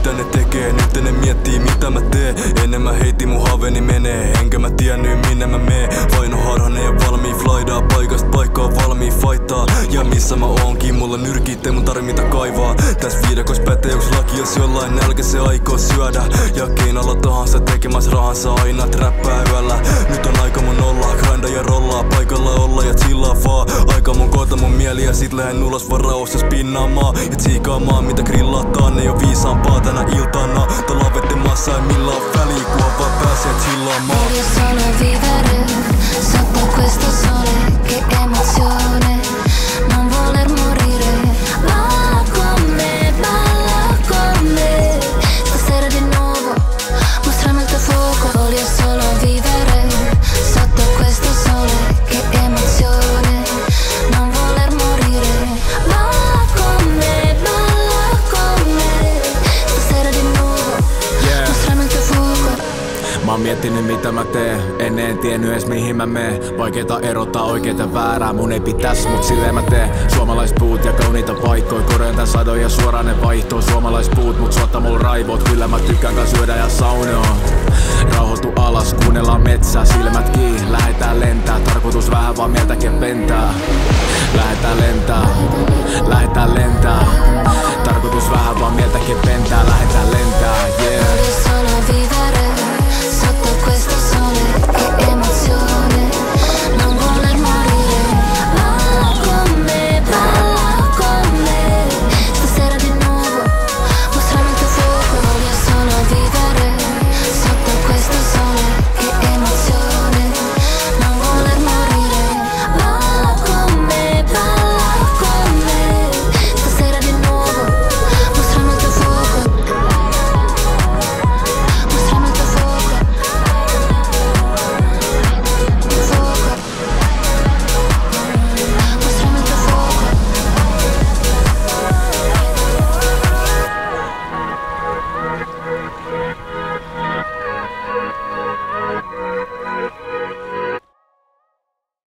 mitä ne tekee. Nyt ne miettii mitä mä teen. Ennen mä heitin mun haaveni menee. Enkä mä tiennyt minne mä meen. Vaino harhanen ja valmii flydaa. Paikasta paikkaa valmii fightaa. Ja missä mä oonkin, mulla nyrkit, ei mun tarvi mitä kaivaa. Täs viidakos pätee yks laki, jos jollain nälkä se aikoo syödä. Ja keinalla tahansa tekemäs rahansa aina träppää yöllä. Nyt on aika mun olla, grinda ja rollaa. Paikalla olla ja chillaa vaan. Aika mun koota mun mieli ja sit lähen ulos varaus ja spinnaamaan. Ja tsiikaamaan mitä grillataan, ei oo viisaampaa tänä iltana. Tala vette massa ei millään väliä, kun vaan pääsee chillaamaan. Voglio solo vivere sotto questo sole, che emozione, non voler morire. Balla con me, stasera di nuovo, mostrami il tuo fuoco. Voglio solo vivere sotto questo sole, che emozione, non voler morire. Balla con me, stasera di nuovo, mostrami il tuo fuoco. Mä oon miettinyt mitä mä teen, en tiennyt edes mihin mä meen. Vaikeeta erottaa oikeeta väärää, mun ei pitäis mut silleen mä teen. Suomalaispuut ja kauniita paikkoja, korjaan tän sadon ja suoraan ne vaihtoo. Suomalaispuut mut suottaa mulla raivoot, kyllä mä tykkään kans syödä ja saunoa. Rauhoitu alas, kuunnellaan metsää, silmät kiinni, lähetään lentää. Tarkoitus vähän vaan mieltäkin pentää. Lähetään lentää. Tarkoitus vähän vaan mieltäkin pentää, lähetään lentää.